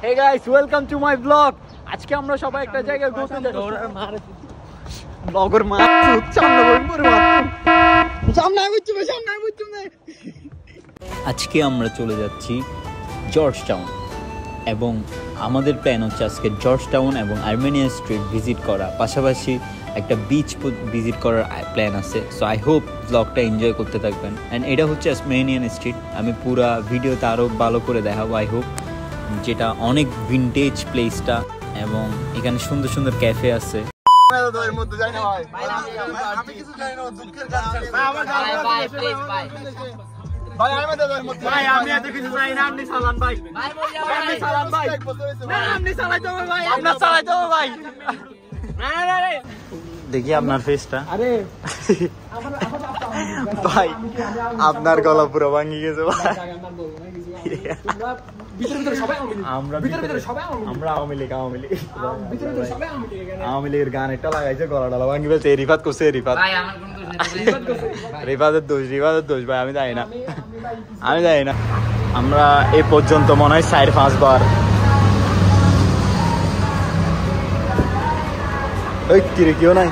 Hey guys, welcome to my vlog. আজকে আমরা সবাই একটা জায়গায় ঘুরতে যাচ্ছি। ব্লগার আজকে আমরা চলে যাচ্ছি জর্জ টাউন এবং আমাদের প্ল্যান হচ্ছে আজকে জর্জ টাউন এবং আর্মেনিয়া স্ট্রিট ভিজিট করা, পাশাপাশি একটা বিচ ভিজিট করার প্ল্যান আছে। সো আই হোপ ব্লগটা এনজয় করতে থাকবেন। অ্যান্ড এটা হচ্ছে আর্মেনিয়ান স্ট্রিট, আমি পুরা ভিডিওতে আরও ভালো করে দেখাবো আই হোপ, যেটা অনেক ভিনটেজ প্লেসটা এবং এখানে সুন্দর সুন্দর ক্যাফে আছে। দেখি আপনার ফেসটা, আরে ভাই আপনার গলা পুরো ভাঙি গেছে ভাই। আমরা আওয়ামী লীগের গান একটা লাগাইছে, গলাটা ভাঙি ফেলছে। রিফাত করছে, রিফাতের দোষ ভাই, আমি জানি না। আমরা এ পর্যন্ত মনে হয় 4-5 বার ওই কিরে কেউ নাই।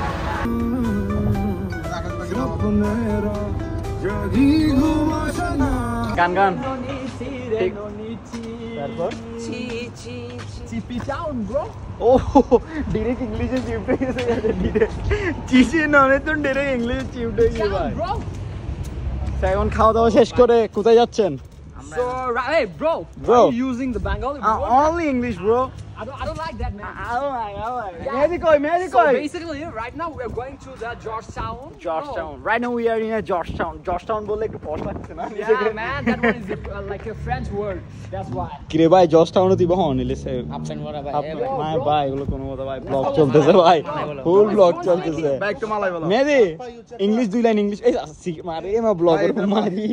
গান তারপর চিপি টাউন ব্রো। ও ডাইরেক্ট ইংলিশে চিপটে গেছে, চিচি ননে তো ডাইরেক্ট ইংলিশে চিপটে গেছে ভাই। এখন খাওয়া দাওয়া শেষ করে কোথায় যাচ্ছেন? So, hey bro, are you using the Bengali bro? Only English bro. I don't like that, man. I don't like. Maybe So basically, right now we are going to the Georgetown. Right now we are in a Georgetown বলে একটু পশ লাগছে না? Yeah, man, that one is like a French word. That's why. কিরে ভাই জর্জটাউনে তুই বহন নিলেছে? আপেন বড় ভাই। ভাই ভাই এগুলো কোনো কথা ভাই, ব্লগ চলতেছে ভাই, ফুল ব্লগ চলতেছে। ব্যাক টু মালাই বলো। মেদি ইংলিশ 2 লাইন ইংলিশ এই মারে মা ব্লগার মারি।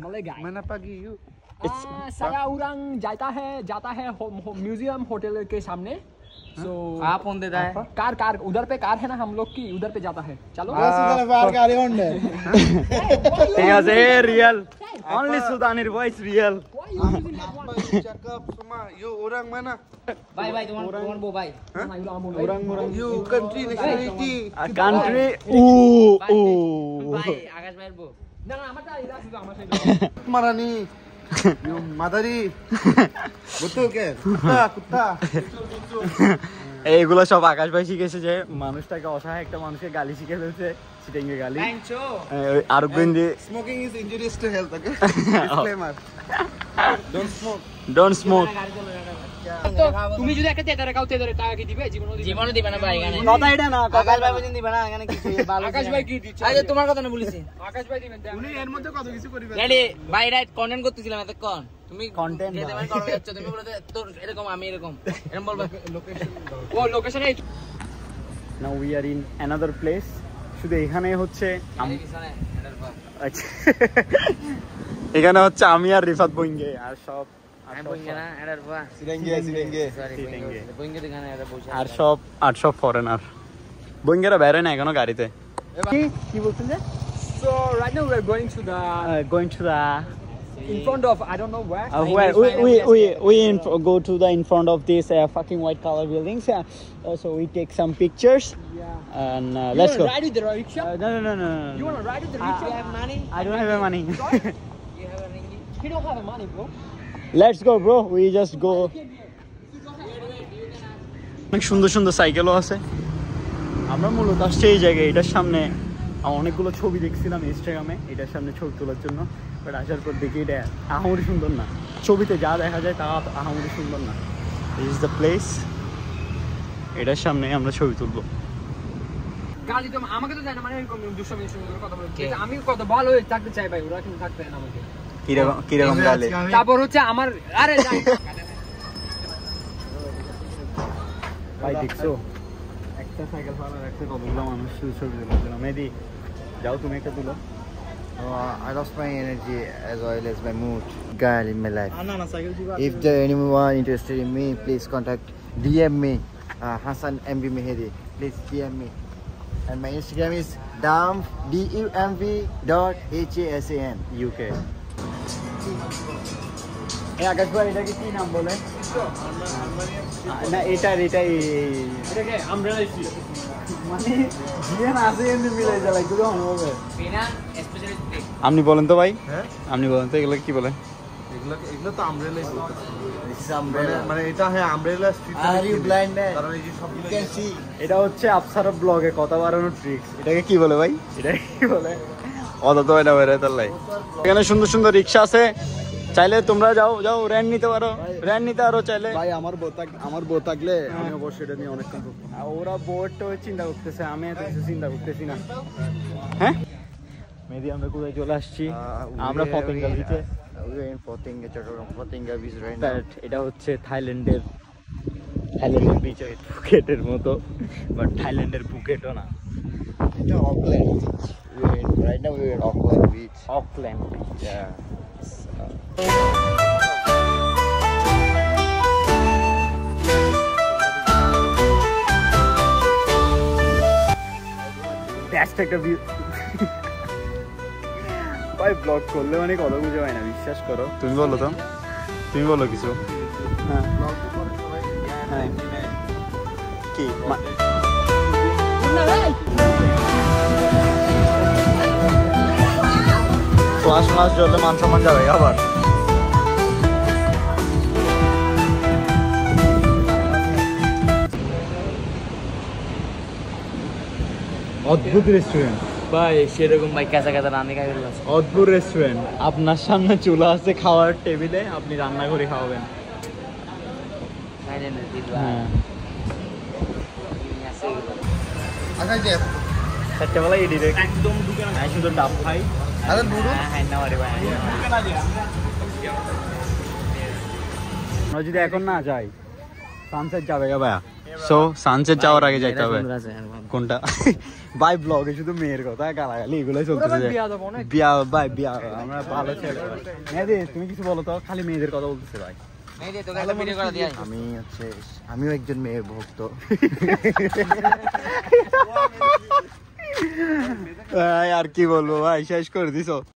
Malay guy. मैंने पागी यू saya orang जाता है म्यूजियम होटल के सामने। So आप कौन देता है? कार उधर पे कार है ना हम लोग की, उधर पे जाता है। चलो ঠিক আছে রিয়েল only সুদানির voice real. cakap semua you orang mana? Bye tuan bo bye. orang You country nationality. country Bye Akash bhai bo. না আমারটা এটা শুধু আমার side Marani. You madari. Betul ke? Kuta. এইগুলো সব আকাশ ভাই শিখেছে, যে মানুষটাকে অসহায় একটা মানুষকে গালি শিখে ফেলছে, চিটিংয়ে গালি। আরব গঞ্জি Smoking is injurious to health, okay? Disclaimer. Don't smoke. তো তুমি যদি একটা তেদারে খাও, তেদারে টাকা কি দিবে? জীবনও দিবে না ভাই। এখানে কথা এটা না, আকাশ ভাই বলেন দিবে না, এখানে কিছু ভালো। আকাশ ভাই কি দিচ্ছে? আরে তোমার কথা না বলেছি, আকাশ ভাই দিবেন। উনি এর মধ্যে কত কিছু করিবে। রেডি ভাই, রাইট কন্টেন্ট করতেছিলাম এতক্ষণ। তুমি কন্টেন্ট যেতে মানে করবে যাচ্ছ, তুমি বলতে তোর এরকম আমি এরকম বলবা। লোকেশন ও লোকেশন এই Now we are in another place. শুধু এখানে হচ্ছে আচ্ছা এখানে হচ্ছে আমি আর রিফাত বইঙ্গে আর সব আর সব ফরেনার। বইঙ্গেরা বেরোয় না এখনো গাড়িতে। কি বলছেন যে? So right now we are going to the in front of I don't know where. We go to the in front of this fucking white color buildings. So we take some pictures. Yeah. And You let's go. Ride with the rickshaw? No. You want to ride with the rickshaw? You have money? I don't have money. You have a ringgit? You don't have money, bro. Let's go, bro. We just go. অনেক সুন্দর সুন্দর সাইকেলও আছে। আমরা মূলত আসছি এই জায়গায়, এটার সামনে অনেকগুলো ছবি দেখছিলাম ইনস্টাগ্রামে, এটার সামনে ছবি তোলার জন্য। বাট আসার পর দেখি এটা আহামরি সুন্দর না, ছবিতে যা দেখা যায় তা আহামরি সুন্দর না। দিস ইজ দ্য প্লেস, এটার সামনে আমরা ছবি তুলবো। গালি তো আমাকে তো জানা, মানে এরকম 200 মিনিট কথা বলতে আমি কত ভালো হয়ে থাকতে চাই ভাই, ওরা কিন্তু থাকতে দেয় না আমাকে। কিরকম গালি? তারপর হচ্ছে আমার আরে ভাই দেখছো একটা সাইকেল ফালা রাখতে কতগুলো মানুষ ছবি তোলার জন্য। মেহেদি যাও তুমি একটা তুলো। I lost my energy as well as my mood, girl, in my life. If there anyone interested in me, please contact DM me, Hassan MB Mehedi. Please DM me, and my Instagram is dumv.hasan. UK. আকাশ ভাই এটাকে কি নাম বলে? না এটাই এটাকে umbrella street মানে দিয়ে না আছে এমনি মিলে যায় এগুলো হবে। বিনা স্পেশালিস্ট টেক। আপনি বলেন তো ভাই, হ্যাঁ আপনি বলেন তো এগুলো কি বলে? এগুলো তো আমব্রেলাই বলতে This is umbrella. মানে এটা হ্যাঁ umbrella street Are you blind man? কারণ এই যে সবগুলো You can see. এটা হচ্ছে আফসারা ব্লগে কথা বাড়ানোর ট্রিক্স। এটাকে কি বলে ভাই? এটাকে কি বলে? অত তো এটা বের হতে লাই। এখানে সুন্দর সুন্দর রিক্সা আছে, চাইলে তোমরা যাও রেন্ট নিতে পারো, রেন্ট নিতে আরো চাইলে। ভাই আমার বউ থাকলে আমি অবশ্যই এটা নিয়ে অনেক কম আর ওরা বোর্ডটা চিন্তা করতেছে, আমি এত কিছু চিন্তা করতেছি না। হ্যাঁ মেহেদি আমরা কোথায় চলে আসছি? আমরা পতেঙ্গা বিচে। We're in Pothinga, Chattogram, Pothinga beach right now. এটা হচ্ছে থাইল্যান্ডের বিচ, ফুকেটের মতো, বাট থাইল্যান্ডের ফুকেটও না, It's Auckland beach. Right now we're in Auckland beach. Auckland beach. Yeah. Best একটা ভিউ ভাই, ব্লগ করলে মানে কথা বুঝে হয় না, বিশ্বাস করো। তুমি বলো তো, তুমি বলো কিছু। হ্যাঁ হ্যাঁ কি ক্লাস জলে মান সম্মান যাবে আবার। অদ্ভুত রেস্টুরেন্ট ভাই সেরকম ভাই কাঁচা কাঁচা রান্না খাই ফেললাম। অদ্ভুত রেস্টুরেন্ট, আপনার সামনে চুলা আছে, খাওয়ার টেবিলে আপনি রান্না করে খাওয়াবেন। হ্যাঁ চারটে বেলা এডি রে একদম ঢুকে না, শুধু ডাব খাই। Other Budu? হ্যাঁ না রে ভাই, আমরা যদি এখন না যাই সানসেট যাবে গা ভাইয়া। সো সানসেট যাওয়ার আগে যাইতে হবে। কোনটা ভাই ব্লগে শুধু মেয়ের কথা গালাগালি এগুলোই চলতেছে। বিয়া ভাই বিয়া, আমরা ভালো ছেলে। মেহেদি তুমি কিছু বলো তো, খালি মেয়েদের কথা বলতেছে ভাই। আমিও একজন মেয়ের ভক্ত। আর কি বলবো ভাই, শেষ করে দিছো।